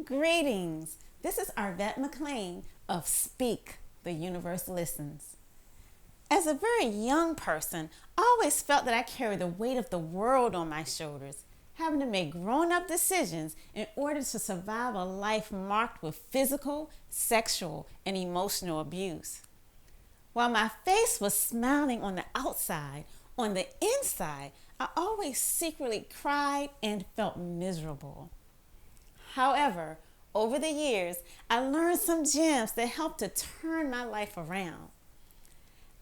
Greetings. This is Arvat of Speak, the Universe Listens. As a very young person, I always felt that I carried the weight of the world on my shoulders, having to make grown-up decisions in order to survive a life marked with physical, sexual, and emotional abuse. While my face was smiling on the outside, on the inside, I always secretly cried and felt miserable. However, over the years, I learned some gems that helped to turn my life around.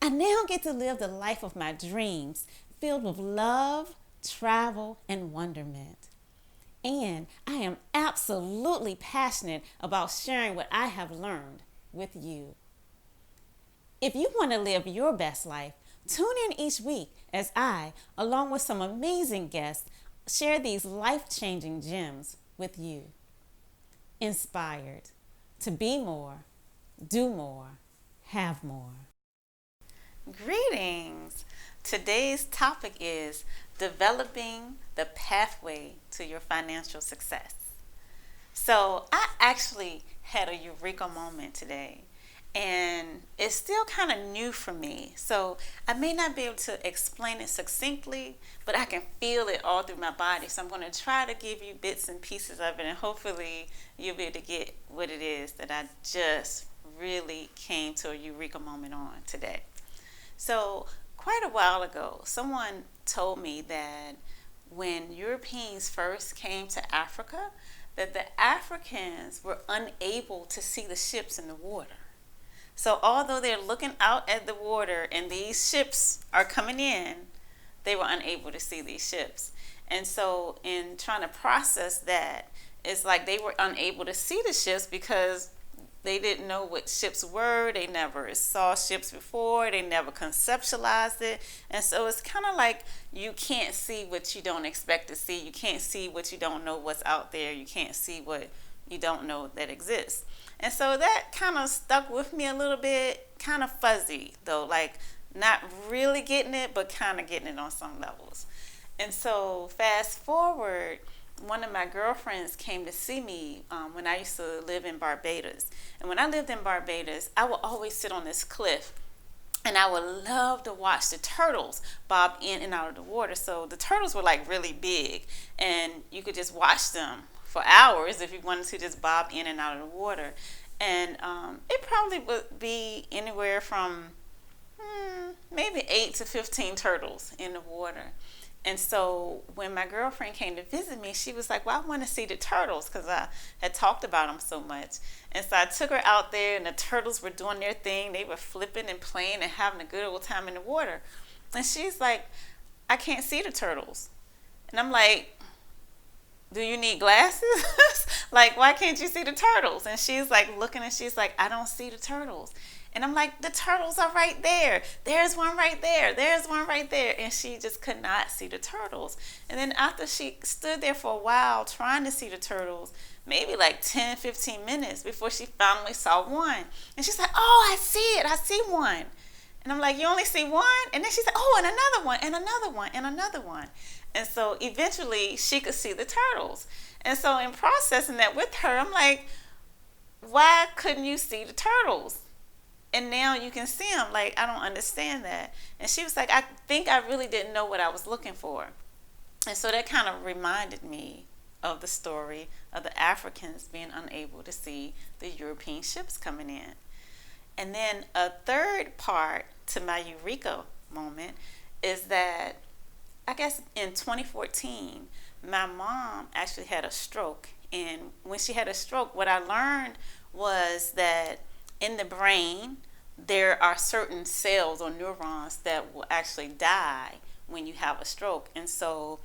I now get to live the life of my dreams, filled with love, travel, and wonderment. And I am absolutely passionate about sharing what I have learned with you. If you want to live your best life, tune in each week as I, along with some amazing guests, share these life-changing gems with you. Inspired to be more, do more, have more. Greetings. Today's topic is developing the pathway to your financial success. So I actually had a eureka moment today, and it's still kind of new for me. So I may not be able to explain it succinctly, but I can feel it all through my body. So I'm going to try to give you bits and pieces of it, and hopefully you'll be able to get what it is that I just really came to a eureka moment on today. So quite a while ago, someone told me that when Europeans first came to Africa, that the Africans were unable to see the ships in the water. So although they're looking out at the water and these ships are coming in, they were unable to see these ships. And so in trying to process that, it's like they were unable to see the ships because they didn't know what ships were. They never saw ships before. They never conceptualized it. And so it's kind of like you can't see what you don't expect to see. You can't see what you don't know what's out there. You can't see what you don't know that exists. And so that kind of stuck with me a little bit, kind of fuzzy though, like not really getting it, but kind of getting it on some levels. And so fast forward, one of my girlfriends came to see me when I used to live in Barbados. And when I lived in Barbados, I would always sit on this cliff, and I would love to watch the turtles bob in and out of the water. So the turtles were like really big, and you could just watch them for hours if you wanted to just bob in and out of the water. And it probably would be anywhere from maybe 8 to 15 turtles in the water. And so when my girlfriend came to visit me, she was like, well, I want to see the turtles because I had talked about them so much. And so I took her out there, and the turtles were doing their thing. They were flipping and playing and having a good old time in the water. And she's like, I can't see the turtles. And I'm like, do you need glasses? Like, why can't you see the turtles? And she's like looking, and she's like, I don't see the turtles. And I'm like, the turtles are right there. There's one right there. There's one right there. And she just could not see the turtles. And then after she stood there for a while trying to see the turtles, maybe like 10, 15 minutes before she finally saw one. And she's like, oh, I see it. I see one. And I'm like, you only see one? And then she's like, oh, and another one, and another one, and another one. And so eventually she could see the turtles. And so in processing that with her, I'm like, why couldn't you see the turtles? And now you can see them. Like, I don't understand that. And she was like, I think I really didn't know what I was looking for. And so that kind of reminded me of the story of the Africans being unable to see the European ships coming in. And then a third part to my eureka moment is that I guess in 2014, my mom actually had a stroke. And when she had a stroke, what I learned was that in the brain, there are certain cells or neurons that will actually die when you have a stroke. And so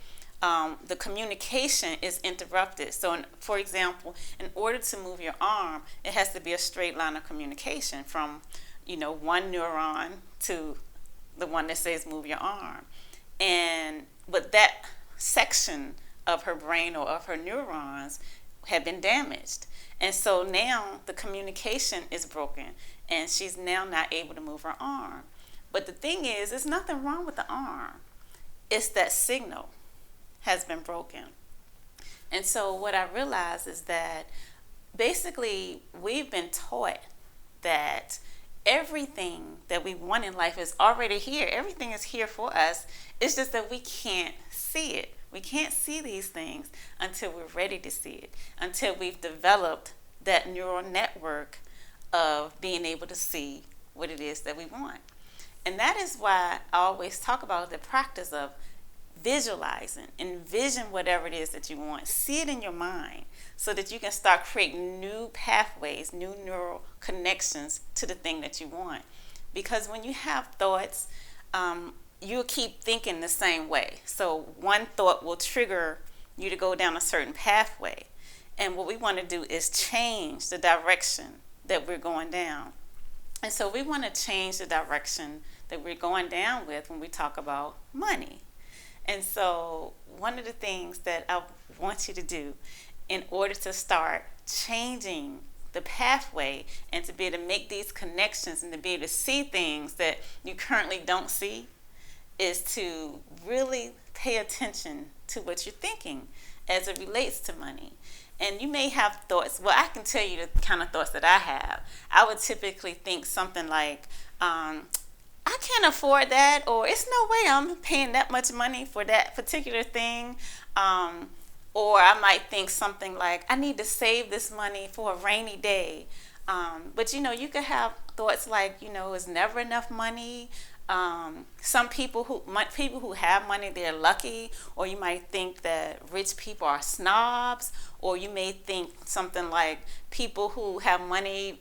the communication is interrupted. So for example, in order to move your arm, it has to be a straight line of communication from, one neuron to the one that says move your arm. But that section of her brain or of her neurons had been damaged. And so now the communication is broken, and she's now not able to move her arm. But the thing is, there's nothing wrong with the arm. It's that signal has been broken. And so what I realized is that basically, we've been taught that everything that we want in life is already here. Everything is here for us. It's just that we can't see it. We can't see these things until we're ready to see it, until we've developed that neural network of being able to see what it is that we want. And that is why I always talk about the practice of visualizing. Envision whatever it is that you want. See it in your mind so that you can start creating new pathways, new neural connections to the thing that you want. Because when you have thoughts, you'll keep thinking the same way. So one thought will trigger you to go down a certain pathway. And what we want to do is change the direction that we're going down. And so we want to change the direction that we're going down with when we talk about money. And so one of the things that I want you to do in order to start changing the pathway and to be able to make these connections and to be able to see things that you currently don't see is to really pay attention to what you're thinking as it relates to money. And you may have thoughts. Well, I can tell you the kind of thoughts that I have. I would typically think something like, I can't afford that, or it's no way I'm paying that much money for that particular thing. Or I might think something like, I need to save this money for a rainy day. But you could have thoughts like, it's never enough money. Some people who have money, they're lucky. Or you might think that rich people are snobs. Or you may think something like people who have money,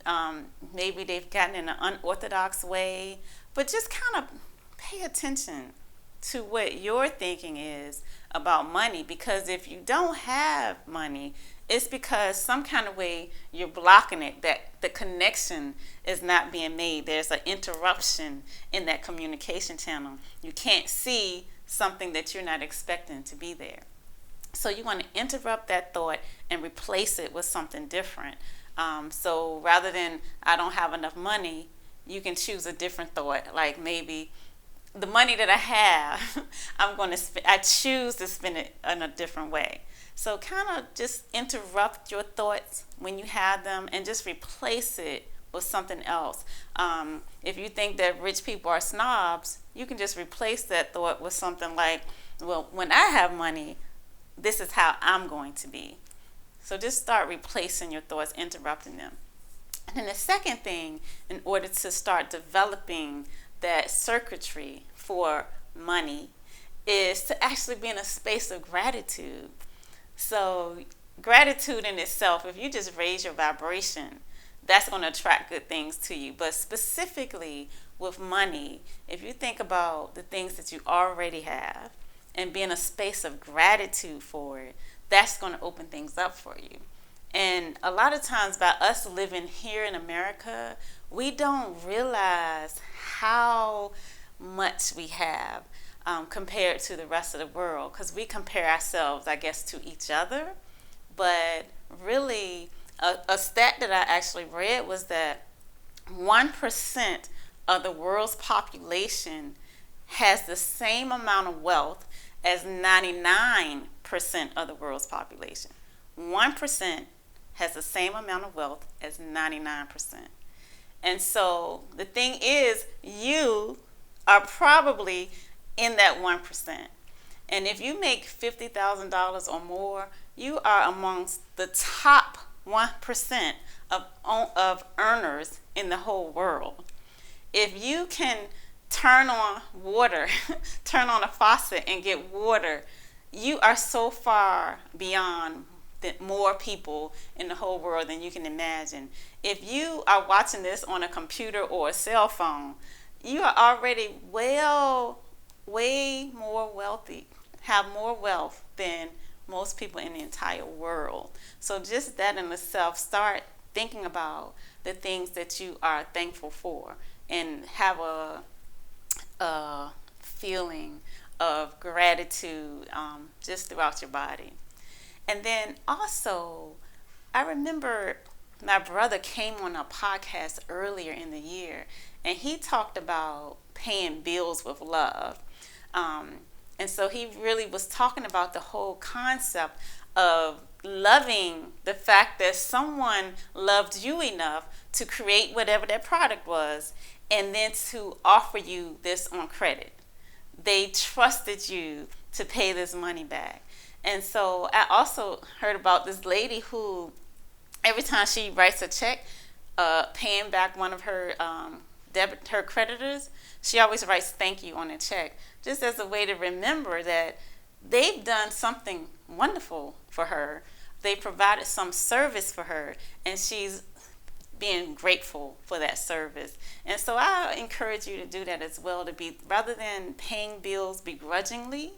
maybe they've gotten in an unorthodox way. But just kind of pay attention to what your thinking is about money, because if you don't have money, it's because some kind of way you're blocking it, that the connection is not being made. There's an interruption in that communication channel. You can't see something that you're not expecting to be there. So you want to interrupt that thought and replace it with something different. So rather than I don't have enough money, you can choose a different thought, like maybe the money that I have, I choose to spend it in a different way. So kind of just interrupt your thoughts when you have them and just replace it with something else. If you think that rich people are snobs, you can just replace that thought with something like, well, when I have money, this is how I'm going to be. So just start replacing your thoughts, interrupting them. And then the second thing, in order to start developing that circuitry for money, is to actually be in a space of gratitude. So gratitude in itself, if you just raise your vibration, that's going to attract good things to you. But specifically with money, if you think about the things that you already have and be in a space of gratitude for it, that's going to open things up for you. And a lot of times by us living here in America, we don't realize how much we have compared to the rest of the world, because we compare ourselves, I guess, to each other. But really, a stat that I actually read was that 1% of the world's population has the same amount of wealth as 99% of the world's population. 1% has the same amount of wealth as 99%. And so the thing is, you are probably in that 1%. And if you make $50,000 or more, you are amongst the top 1% of earners in the whole world. If you can turn on water, turn on a faucet and get water, you are so far beyond more people in the whole world than you can imagine. If you are watching this on a computer or a cell phone, you are already way more wealthy, have more wealth than most people in the entire world. So just that in itself, start thinking about the things that you are thankful for and have a feeling of gratitude just throughout your body. And then also, I remember my brother came on a podcast earlier in the year, and he talked about paying bills with love. And so he really was talking about the whole concept of loving the fact that someone loved you enough to create whatever that product was and then to offer you this on credit. They trusted you to pay this money back. And so I also heard about this lady who, every time she writes a check, paying back one of her her creditors, she always writes thank you on a check, just as a way to remember that they've done something wonderful for her. They provided some service for her, and she's being grateful for that service. And so I encourage you to do that as well, to be, rather than paying bills begrudgingly,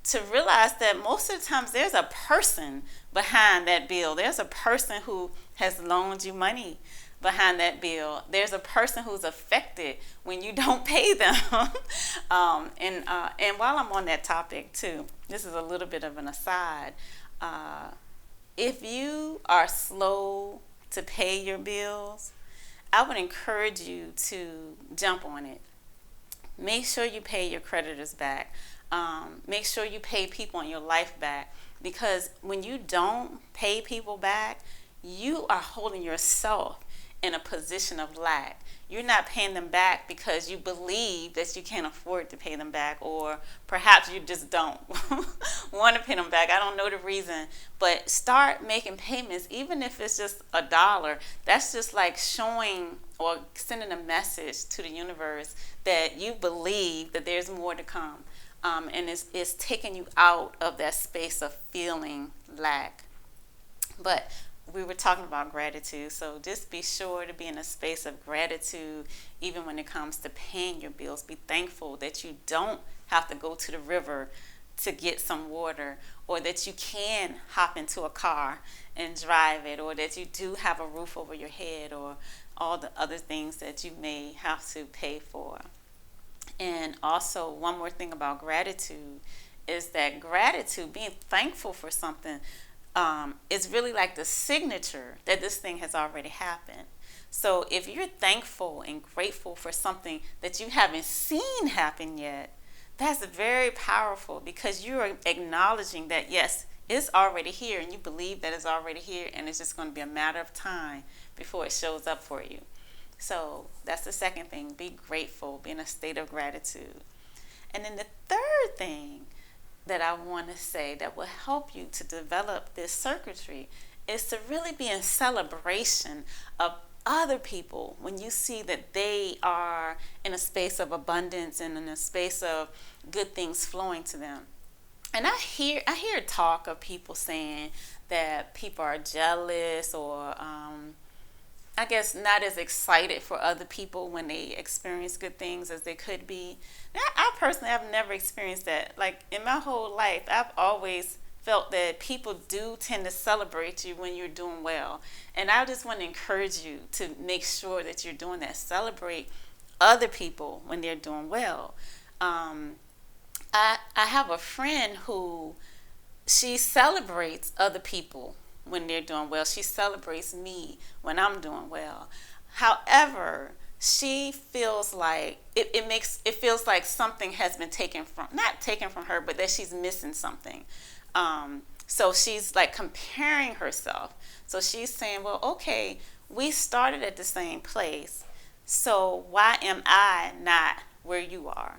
to realize that most of the times there's a person behind that bill. There's a person who has loaned you money behind that bill. There's a person who's affected when you don't pay them. And while I'm on that topic too, this is a little bit of an aside. If you are slow to pay your bills, I would encourage you to jump on it. Make sure you pay your creditors back. Make sure you pay people in your life back, because when you don't pay people back, you are holding yourself in a position of lack. You're not paying them back because you believe that you can't afford to pay them back, or perhaps you just don't want to pay them back. I don't know the reason, but start making payments, even if it's just $1. That's just like showing or sending a message to the universe that you believe that there's more to come. And it's taking you out of that space of feeling lack. But we were talking about gratitude, so just be sure to be in a space of gratitude even when it comes to paying your bills. Be thankful that you don't have to go to the river to get some water, or that you can hop into a car and drive it, or that you do have a roof over your head, or all the other things that you may have to pay for. And also, one more thing about gratitude is that gratitude, being thankful for something, is really like the signature that this thing has already happened. So if you're thankful and grateful for something that you haven't seen happen yet, that's very powerful, because you're acknowledging that, yes, it's already here, and you believe that it's already here, and it's just going to be a matter of time before it shows up for you. So that's the second thing. Be grateful. Be in a state of gratitude. And then the third thing that I want to say that will help you to develop this circuitry is to really be in celebration of other people when you see that they are in a space of abundance and in a space of good things flowing to them. And I hear talk of people saying that people are jealous, or I guess not as excited for other people when they experience good things as they could be. Now, I personally have never experienced that. Like, in my whole life, I've always felt that people do tend to celebrate you when you're doing well. And I just want to encourage you to make sure that you're doing that. Celebrate other people when they're doing well. I have a friend who, she celebrates other people when they're doing well. She celebrates me when I'm doing well. However, she feels like it feels like something has been not taken from her, but that she's missing something. So she's like comparing herself. So she's saying, well, okay, we started at the same place, so why am I not where you are?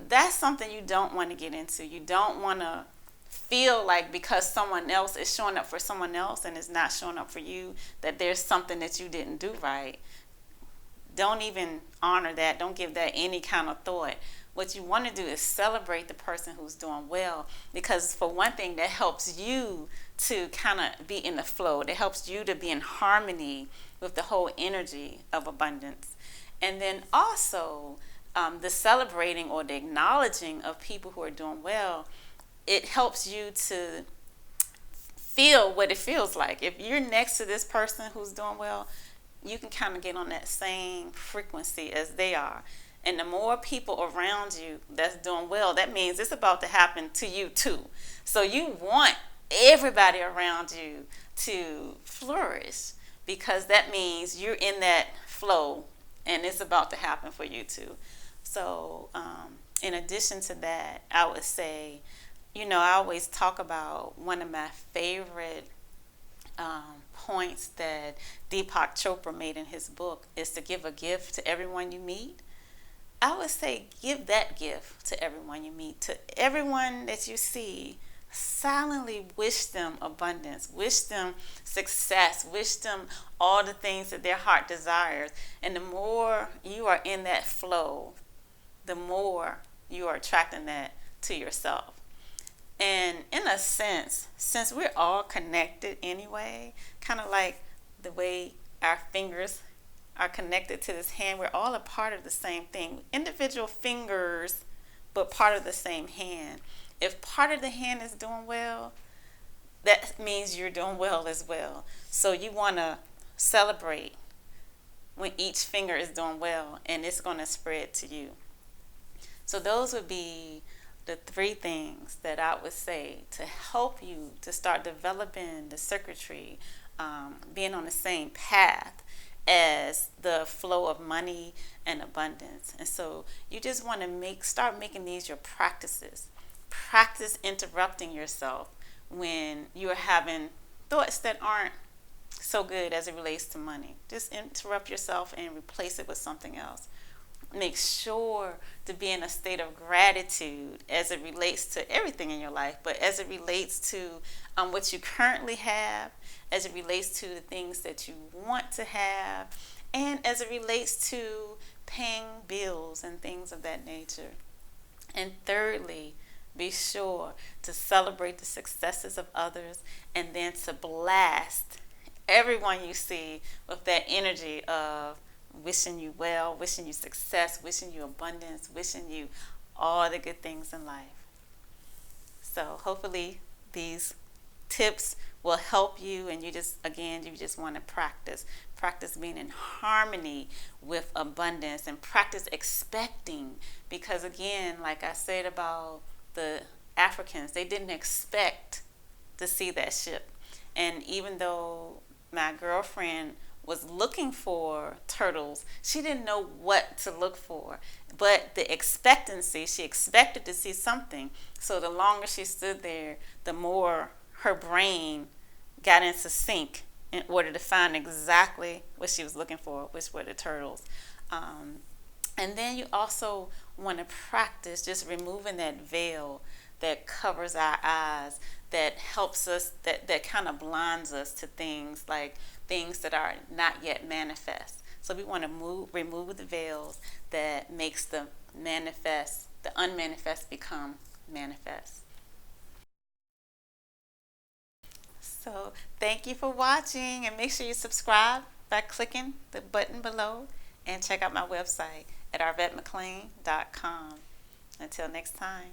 That's something you don't want to get into. You don't want to feel like because someone else is showing up for someone else and is not showing up for you, that there's something that you didn't do right. Don't even honor that. Don't give that any kind of thought. What you want to do is celebrate the person who's doing well, because for one thing, that helps you to kind of be in the flow. That helps you to be in harmony with the whole energy of abundance. And then also, the celebrating or the acknowledging of people who are doing well, it helps you to feel what it feels like. If you're next to this person who's doing well, you can kind of get on that same frequency as they are. And the more people around you that's doing well, that means it's about to happen to you too. So you want everybody around you to flourish, because that means you're in that flow and it's about to happen for you too. So in addition to that, I would say I always talk about one of my favorite points that Deepak Chopra made in his book is to give a gift to everyone you meet. I would say give that gift to everyone you meet, to everyone that you see. Silently wish them abundance, wish them success, wish them all the things that their heart desires. And the more you are in that flow, the more you are attracting that to yourself. And in a sense, since we're all connected anyway, kind of like the way our fingers are connected to this hand, we're all a part of the same thing. Individual fingers, but part of the same hand. If part of the hand is doing well, that means you're doing well as well. So you want to celebrate when each finger is doing well, and it's going to spread to you. So those would be the three things that I would say to help you to start developing the circuitry, being on the same path as the flow of money and abundance. And so you just want to start making these your practices. Practice interrupting yourself when you're having thoughts that aren't so good as it relates to money. Just interrupt yourself and replace it with something else. Make sure to be in a state of gratitude as it relates to everything in your life, but as it relates to what you currently have, as it relates to the things that you want to have, and as it relates to paying bills and things of that nature. And thirdly, be sure to celebrate the successes of others, and then to blast everyone you see with that energy of wishing you well, wishing you success, wishing you abundance, wishing you all the good things in life. So hopefully these tips will help you, and you just want to practice being in harmony with abundance, and practice expecting, because again, like I said about the Africans, they didn't expect to see that ship. And even though my girlfriend was looking for turtles, she didn't know what to look for. But the expectancy, she expected to see something. So the longer she stood there, the more her brain got into sync in order to find exactly what she was looking for, which were the turtles. And then you also want to practice just removing that veil that covers our eyes, that helps us, that kind of blinds us to things like things that are not yet manifest. So we want to remove the veils that makes the unmanifest become manifest. So thank you for watching, and make sure you subscribe by clicking the button below, and check out my website at arvatmclean.com. Until next time.